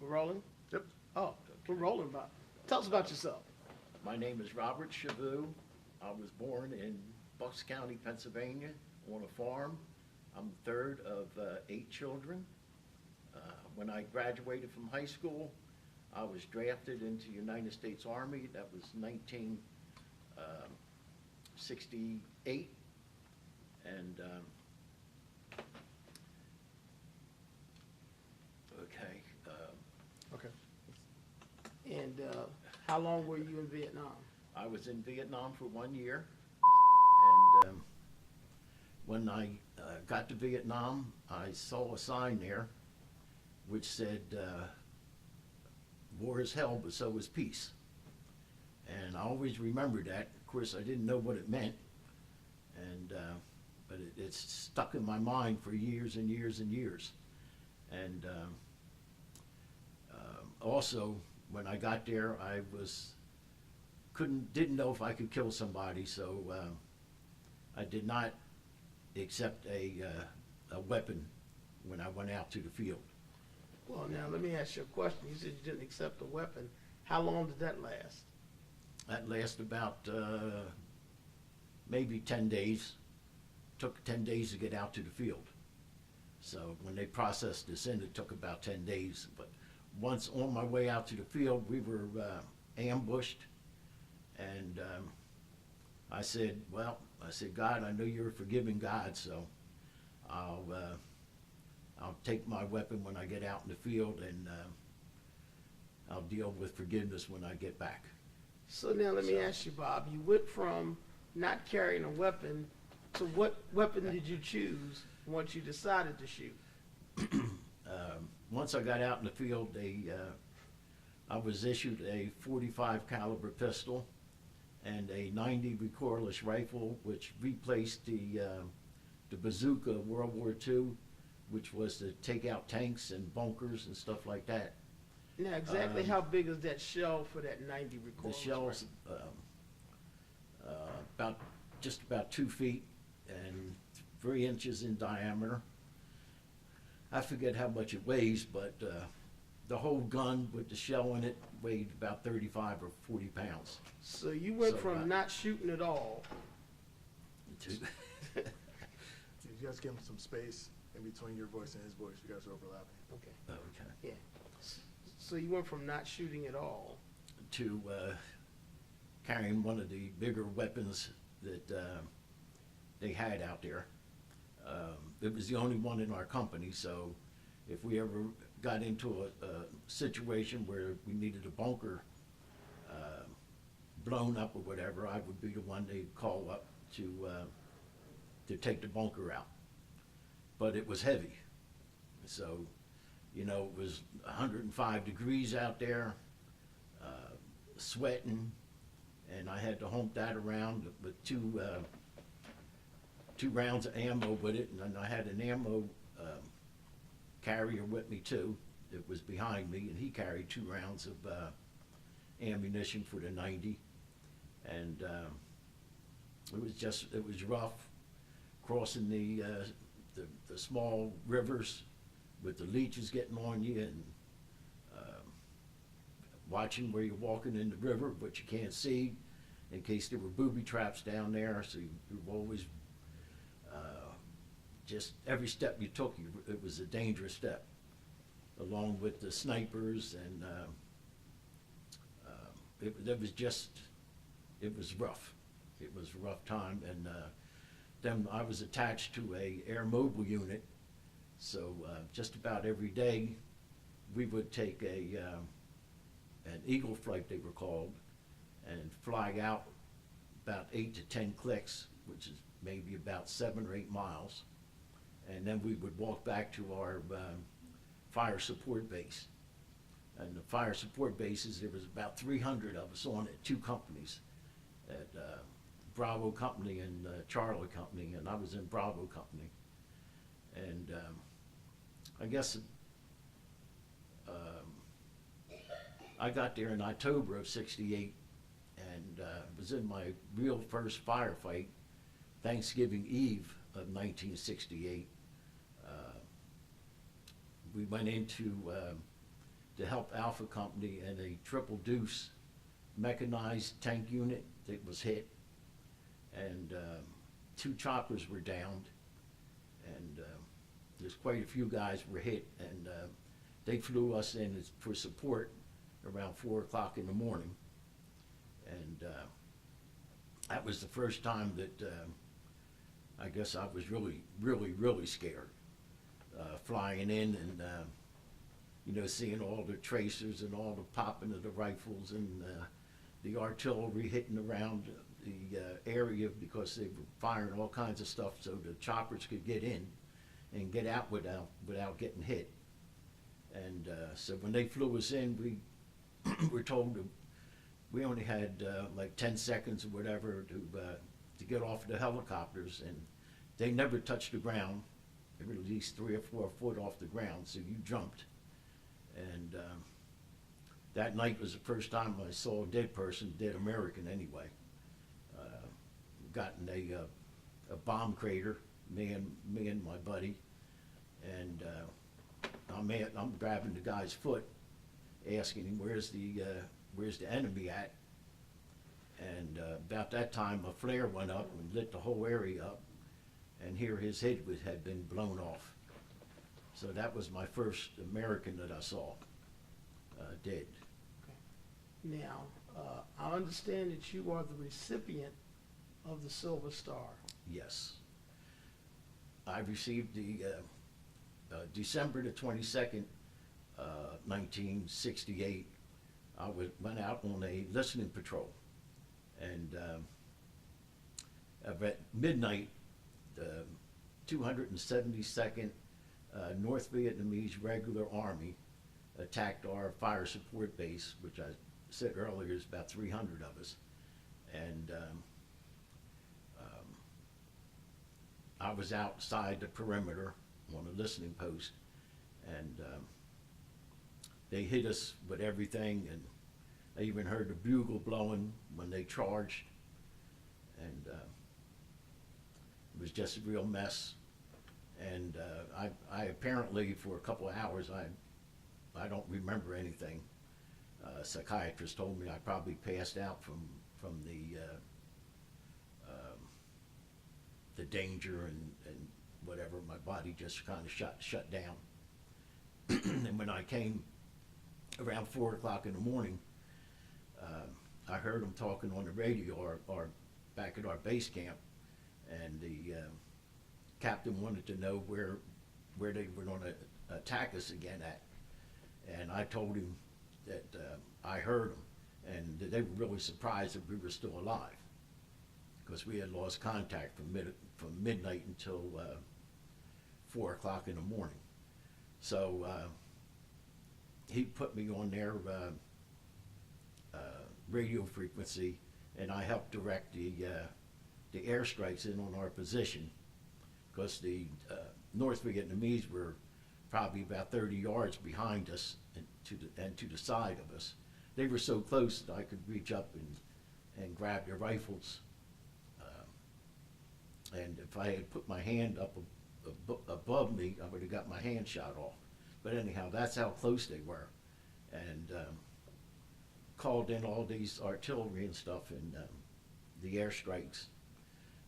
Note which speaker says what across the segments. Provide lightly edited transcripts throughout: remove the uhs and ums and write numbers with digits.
Speaker 1: rolling?
Speaker 2: Yep.
Speaker 1: Oh, we're rolling about. Tell us about yourself.
Speaker 3: My name is Robert Chavou. I was born in Bucks County, Pennsylvania, on a farm. I'm the third of 8 children. When I graduated from high school, I was drafted into the United States Army. That was 1968. And okay.
Speaker 2: Okay.
Speaker 1: And how long were you in Vietnam?
Speaker 3: I was in Vietnam for 1 year, and when I got to Vietnam, I saw a sign there which said, war is hell, but so is peace. And I always remembered that. Of course, I didn't know what it meant, and but it's stuck in my mind for years and years and years. And also, when I got there, I didn't know if I could kill somebody, so I did not accept a weapon when I went out to the field.
Speaker 1: Well, now let me ask you a question. You said you didn't accept a weapon. How long did that last?
Speaker 3: That lasted about maybe 10 days. Took 10 days to get out to the field. So when they processed this in, it took about 10 days. But once on my way out to the field, we were ambushed. And I said, God, I know you're a forgiving God, so I'll take my weapon when I get out in the field, and I'll deal with forgiveness when I get back.
Speaker 1: So now let me ask you, Bob, you went from not carrying a weapon to what weapon did you choose once you decided to shoot?
Speaker 3: Once I got out in the field, I was issued a .45 caliber pistol and a .90 recoilless rifle, which replaced the bazooka of World War II, which was to take out tanks and bunkers and stuff like that.
Speaker 1: Now, exactly how big is that shell for that 90 recoilless?
Speaker 3: The shell's just about 2 feet and 3 inches in diameter. I forget how much it weighs, but the whole gun with the shell in it weighed about 35 or 40 pounds.
Speaker 1: So you went from not shooting at all
Speaker 3: to
Speaker 2: You guys give him some space in between your voice and his voice. You guys are overlapping.
Speaker 1: Okay.
Speaker 3: okay,
Speaker 1: Yeah. So you went from not shooting at all
Speaker 3: to carrying one of the bigger weapons that they had out there. It was the only one in our company, so if we ever got into a situation where we needed a bunker blown up or whatever, I would be the one they'd call up to take the bunker out. But it was heavy, so it was 105 degrees out there, sweating, and I had to hump that around with two rounds of ammo with it, and then I had an ammo carrier with me too. It was behind me, and he carried 2 rounds of ammunition for the 90, and it was rough crossing the small rivers with the leeches getting on you, and watching where you're walking in the river, but you can't see in case there were booby traps down there, so you're always just every step you took, it was a dangerous step, along with the snipers, and it was rough. It was a rough time, and then I was attached to a air mobile unit, so just about every day we would take an eagle flight, they were called, and fly out about 8 to 10 clicks, which is maybe about 7 or 8 miles. And then we would walk back to our fire support base. And the fire support bases, there was about 300 of us on it, 2 companies, at Bravo Company and Charlie Company, and I was in Bravo Company. And I guess I got there in October of '68, and was in my real first firefight, Thanksgiving Eve of 1968. We went into to help Alpha Company in a triple deuce mechanized tank unit that was hit, and 2 choppers were downed, and there's quite a few guys were hit, and they flew us in for support around 4 o'clock in the morning, and that was the first time that I guess I was really scared, flying in and seeing all the tracers and all the popping of the rifles and the artillery hitting around the area because they were firing all kinds of stuff so the choppers could get in and get out without getting hit. And so when they flew us in, we were told we only had like 10 seconds or whatever to get off the helicopters, and they never touched the ground. They were at least 3 or 4 foot off the ground, so you jumped. And that night was the first time I saw a dead person, dead American anyway. Got in a bomb crater, me and my buddy, and I'm grabbing the guy's foot, asking him where's the enemy at. And about that time, a flare went up and lit the whole area up, and here his head had been blown off. So that was my first American that I saw dead.
Speaker 1: Now, I understand that you are the recipient of the Silver Star.
Speaker 3: Yes. I received the December the 22nd, 1968. I went out on a listening patrol, and at midnight, the 272nd North Vietnamese Regular Army attacked our fire support base, which I said earlier is about 300 of us, and I was outside the perimeter on a listening post, and they hit us with everything, and I even heard the bugle blowing when they charged, and it was just a real mess. And I apparently, for a couple of hours, I don't remember anything. A psychiatrist told me I probably passed out from the danger and whatever. My body just kind of shut down. And when I came around 4 o'clock in the morning, I heard them talking on the radio or back at our base camp, and the captain wanted to know where they were going to attack us again at. And I told him that I heard them, and that they were really surprised that we were still alive, because we had lost contact from midnight until 4 o'clock in the morning. So he put me on their radio frequency, and I helped direct the airstrikes in on our position, because the North Vietnamese were probably about 30 yards behind us and to the side of us. They were so close that I could reach up and grab their rifles. And if I had put my hand up above me, I would have got my hand shot off. But anyhow, that's how close they were. And called in all these artillery and stuff and the airstrikes.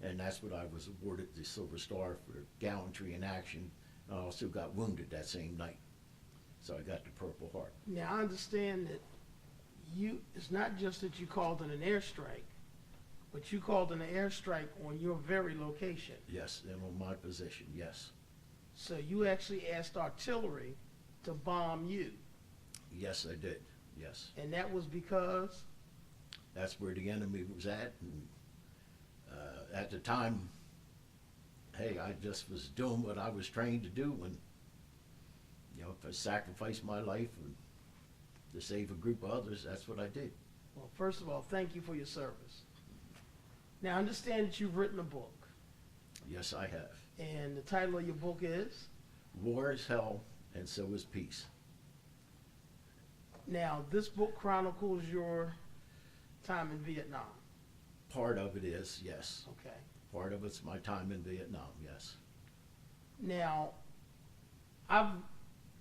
Speaker 3: And that's what I was awarded the Silver Star for gallantry in action. I also got wounded that same night. So I got the Purple Heart.
Speaker 1: Now, I understand that it's not just that you called in an airstrike, but you called in an airstrike on your very location.
Speaker 3: Yes, and on my position, yes.
Speaker 1: So you actually asked artillery to bomb you.
Speaker 3: Yes, I did, yes.
Speaker 1: And that was because?
Speaker 3: That's where the enemy was at. And at the time, hey, I just was doing what I was trained to do. And, if I sacrificed my life to save a group of others, that's what I did.
Speaker 1: Well, first of all, thank you for your service. Now, I understand that you've written a book.
Speaker 3: Yes, I have.
Speaker 1: And the title of your book is?
Speaker 3: War is Hell, and So is Peace.
Speaker 1: Now, this book chronicles your time in Vietnam.
Speaker 3: Part of it is, yes.
Speaker 1: Okay.
Speaker 3: Part of it's my time in Vietnam, yes.
Speaker 1: Now, I've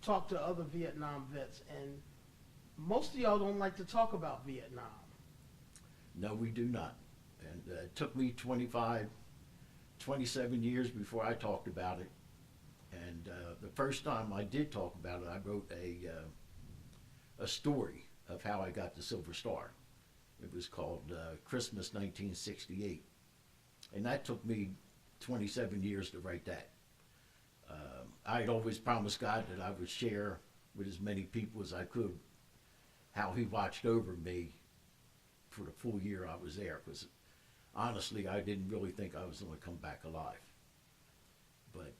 Speaker 1: talked to other Vietnam vets, and most of y'all don't like to talk about Vietnam.
Speaker 3: No, we do not. And it took me 27 years before I talked about it. And the first time I did talk about it, I wrote a story of how I got the Silver Star. It was called Christmas 1968. And that took me 27 years to write that. I had always promised God that I would share with as many people as I could how he watched over me for the full year I was there. Because honestly, I didn't really think I was going to come back alive. But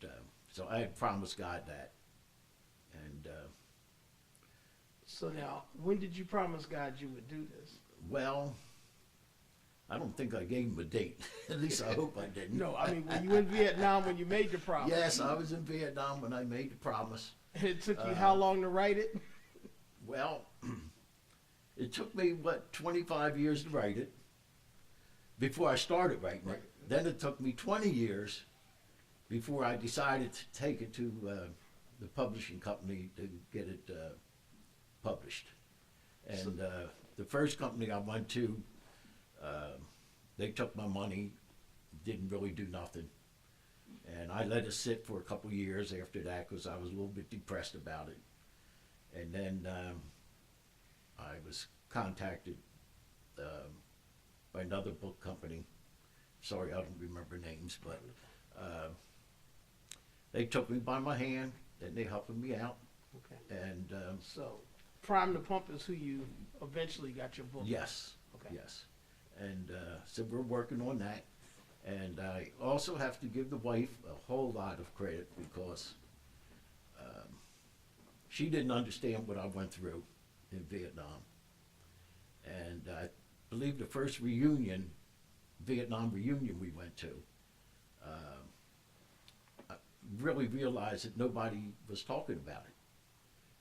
Speaker 3: so I had promised God that. And
Speaker 1: So now, when did you promise God you would do this?
Speaker 3: well, I don't think I gave him a date. At least I hope I didn't.
Speaker 1: No, I mean, were you in Vietnam when you made the promise?
Speaker 3: Yes, I was in Vietnam when I made the promise.
Speaker 1: It took you how long to write it?
Speaker 3: Well, it took me, 25 years to write it before I started writing it. Then it took me 20 years before I decided to take it to the publishing company to get it published. And the first company I went to, they took my money, didn't really do nothing. And I let it sit for a couple years after that because I was a little bit depressed about it. And then I was contacted by another book company. Sorry, I don't remember names, but they took me by my hand and they helped me out.
Speaker 1: Okay.
Speaker 3: And
Speaker 1: So, Prime the Pump is who you eventually got your book.
Speaker 3: yes,
Speaker 1: Okay.
Speaker 3: yes. And so we're working on that. And I also have to give the wife a whole lot of credit because she didn't understand what I went through in Vietnam. And I believe the first Vietnam reunion we went to, I really realized that nobody was talking about it.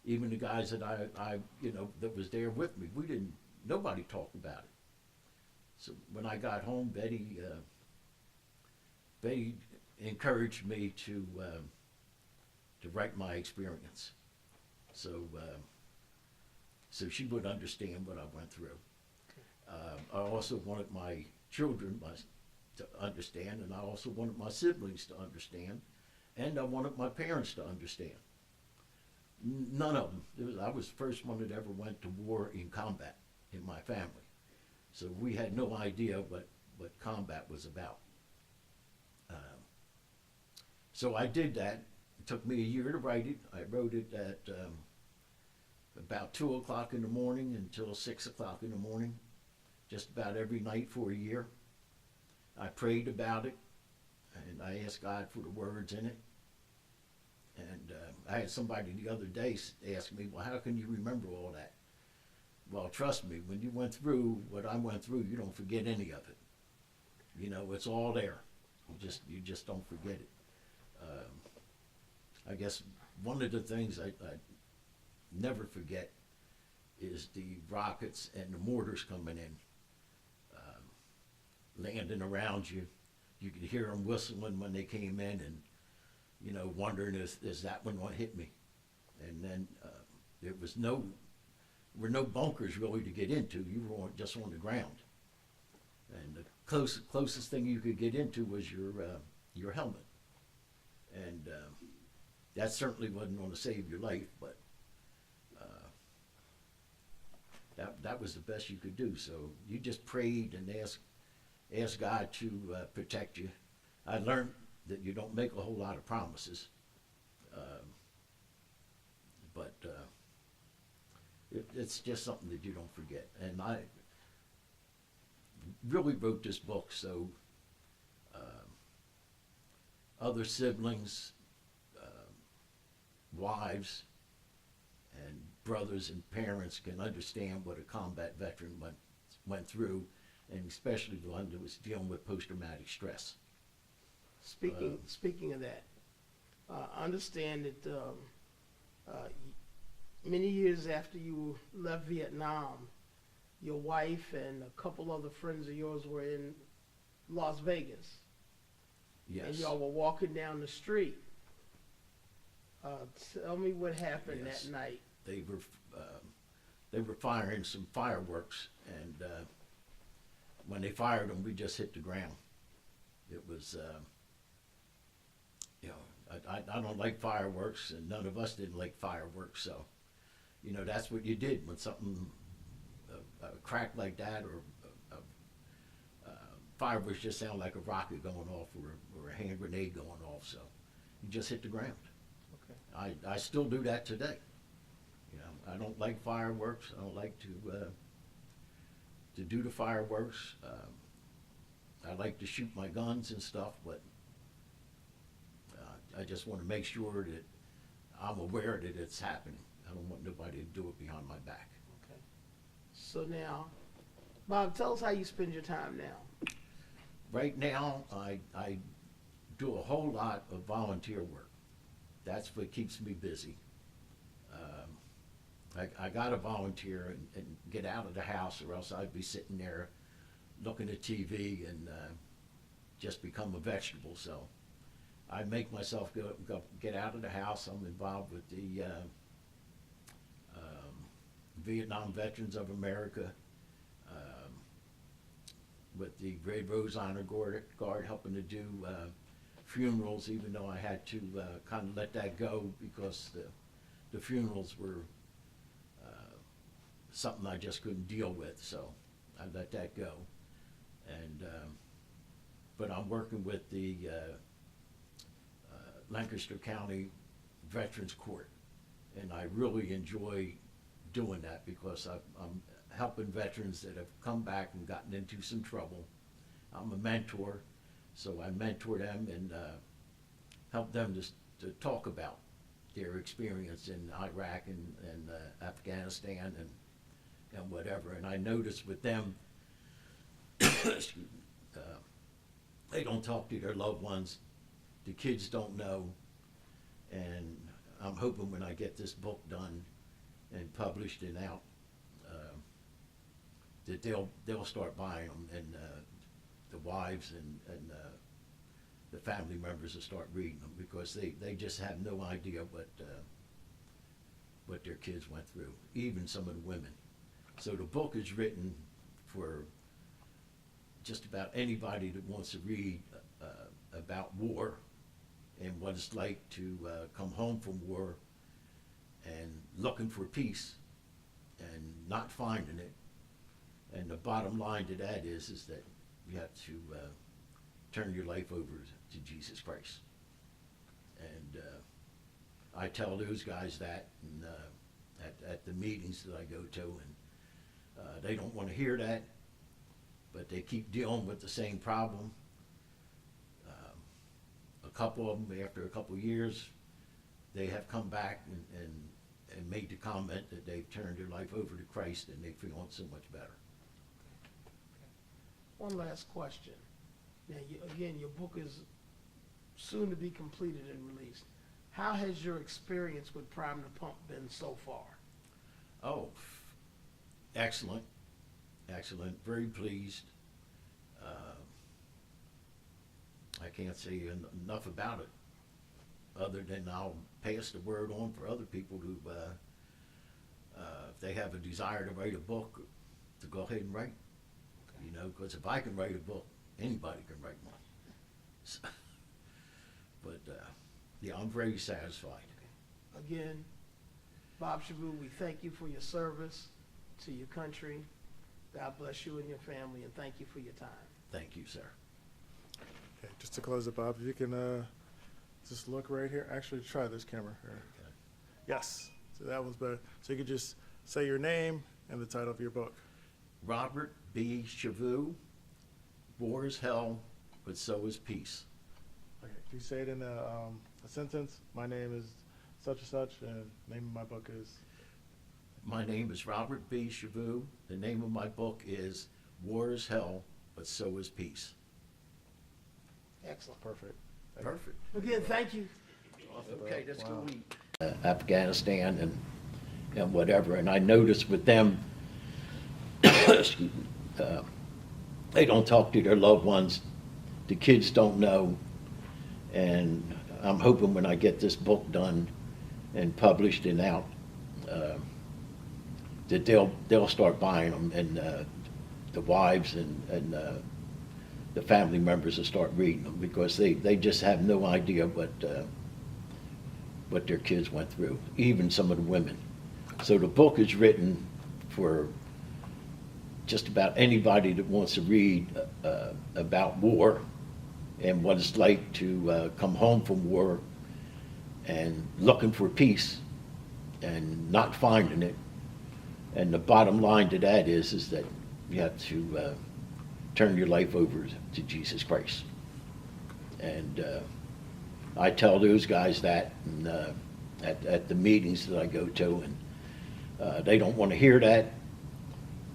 Speaker 3: Even the guys that I that was there with me, nobody talked about it. So when I got home, Betty encouraged me to write my experience, so she would understand what I went through. I also wanted my children to understand, and I also wanted my siblings to understand, and I wanted my parents to understand. None of them. I was the first one that ever went to war in combat in my family, so we had no idea what combat was about. So I did that. It took me a year to write it. I wrote it at about 2 o'clock in the morning until 6 o'clock in the morning, just about every night for a year. I prayed about it, and I asked God for the words in it. And I had somebody the other day ask me, well, how can you remember all that? Well, trust me, when you went through what I went through, you don't forget any of it. It's all there. You just don't forget it. I guess one of the things I never forget is the rockets and the mortars coming in, landing around you. You could hear them whistling when they came in, and wondering is that one going to hit me? And then there were no bunkers really to get into. You were just on the ground, and the closest thing you could get into was your helmet. And that certainly wasn't going to save your life, but that was the best you could do. So you just prayed and asked God to protect you. I learned that you don't make a whole lot of promises, but it's just something that you don't forget. And I really wrote this book so other siblings, wives, and brothers and parents can understand what a combat veteran went through, and especially the one that was dealing with post-traumatic stress.
Speaker 1: Speaking of that, I understand that many years after you left Vietnam, your wife and a couple other friends of yours were in Las Vegas.
Speaker 3: Yes.
Speaker 1: And y'all were walking down the street. Tell me what happened
Speaker 3: Yes.
Speaker 1: that night.
Speaker 3: They were they were firing some fireworks, and when they fired them, we just hit the ground. It was, you know, I don't like fireworks, and none of us didn't like fireworks, so, you know, that's what you did when something, a crack like that, or fireworks just sound like a rocket going off, or a hand grenade going off, so you just hit the ground.
Speaker 2: Okay.
Speaker 3: I still do that today. You know, I don't like fireworks. I don't like to do the fireworks. I like to shoot my guns and stuff, but I just want to make sure that I'm aware that it's happening. I don't want nobody to do it behind my back.
Speaker 1: Okay. So now, Bob, tell us how you spend your time now.
Speaker 3: Right now, I do a whole lot of volunteer work. That's what keeps me busy. I got to volunteer and get out of the house, or else I'd be sitting there looking at TV and just become a vegetable. So I make myself go get out of the house. I'm involved with the Vietnam Veterans of America, with the Red Rose Honor Guard, helping to do funerals, even though I had to kind of let that go because the funerals were something I just couldn't deal with, so I let that go. And but I'm working with the Lancaster County Veterans Court, and I really enjoy doing that because I'm helping veterans that have come back and gotten into some trouble. I'm a mentor, so I mentor them and help them to talk about their experience in Iraq and Afghanistan and whatever. And I notice with them, excuse me, they don't talk to their loved ones. The kids don't know. And I'm hoping when I get this book done and published and out, that they'll start buying them, and the wives and the family members will start reading them, because they just have no idea what their kids went through, even some of the women. So the book is written for just about anybody that wants to read about war and what it's like to come home from war and looking for peace and not finding it. And the bottom line to that is that you have to turn your life over to Jesus Christ. And I tell those guys that and, at the meetings that I go to, and they don't want to hear that, but they keep dealing with the same problem. A couple of them, after a couple of years, they have come back and made the comment that they've turned their life over to Christ and they're feeling so much better.
Speaker 1: One last question. Now, again, your book is soon to be completed and released. How has your experience with Prime the Pump been so far?
Speaker 3: Oh, excellent, excellent, very pleased. I can't say enough about it, other than I'll pass the word on for other people to, if they have a desire to write a book, to go ahead and write. Okay. You know, because if I can write a book, anybody can write one. So, but yeah, I'm very satisfied.
Speaker 1: Okay. Again, Bob Shaboo, we thank you for your service to your country. God bless you and your family, and thank you for your time.
Speaker 3: Thank you, sir.
Speaker 2: Okay, just to close it, Bob, if you can just look right here. Actually, try this camera here.
Speaker 3: Okay.
Speaker 2: Yes, so that one's better. So you could just say your name and the title of your book.
Speaker 3: Robert B. Shaboo, War is Hell, but so is peace.
Speaker 2: Okay, can you say it in a sentence? My name is such and such, and the name of my book is?
Speaker 3: My name is Robert B. Shaboo. The name of my book is War is Hell, but so is peace.
Speaker 1: Excellent.
Speaker 2: Perfect.
Speaker 3: Perfect.
Speaker 1: Again, thank you.
Speaker 3: Okay, let's
Speaker 2: Wow.
Speaker 3: go eat. Afghanistan and whatever, and I noticed with them, excuse me, they don't talk to their loved ones. The kids don't know, and I'm hoping when I get this book done and published and out, that they'll start buying them, and the wives and the family members will start reading them, because they just have no idea what their kids went through, even some of the women. So the book is written for just about anybody that wants to read about war and what it's like to come home from war and looking for peace and not finding it. And the bottom line to that is that you have to turn your life over to Jesus Christ. And I tell those guys that and, at the meetings that I go to, and they don't want to hear that,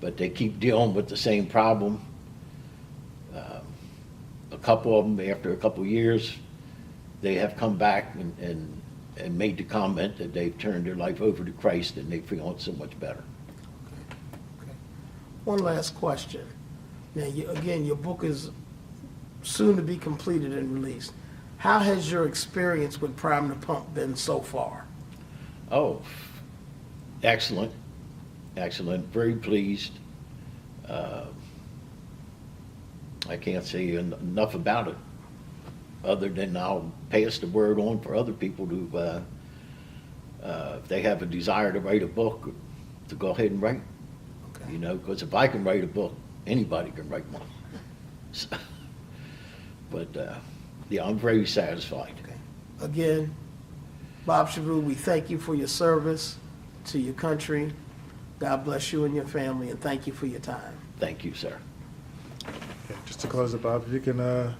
Speaker 3: but they keep dealing with the same problem. A couple of them, after a couple of years, they have come back and made the comment that they've turned their life over to Christ and they feel so much better.
Speaker 1: Okay. One last question. Now, again, your book is soon to be completed and released. How has your experience with Prime the Pump been so far?
Speaker 3: Oh, excellent, excellent, very pleased. I can't say enough about it, other than I'll pass the word on for other people to, if they have a desire to write a book, to go ahead and write.
Speaker 1: Okay.
Speaker 3: You know, because if I can write a book, anybody can write one. So, but yeah, I'm very satisfied.
Speaker 1: Okay. Again, Bob Shavu, we thank you for your service to your country. God bless you and your family, and thank you for your time.
Speaker 3: Thank you, sir.
Speaker 2: Okay, just to close it, Bob, if you can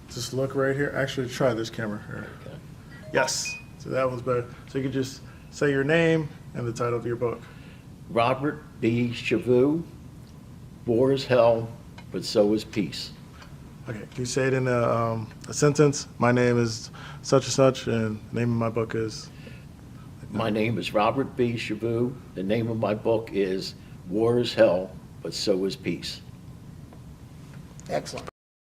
Speaker 2: just look right here. Actually, try this camera here.
Speaker 3: Okay.
Speaker 2: Yes, so that one's better. So you can just say your name and the title of your book.
Speaker 3: Robert B. Shavu, war is hell, but so is peace.
Speaker 2: Okay, can you say it in a sentence? My name is such and such, and the name of my book is?
Speaker 3: My name is Robert B. Shavu. The name of my book is War is Hell, but So is Peace.
Speaker 1: Excellent.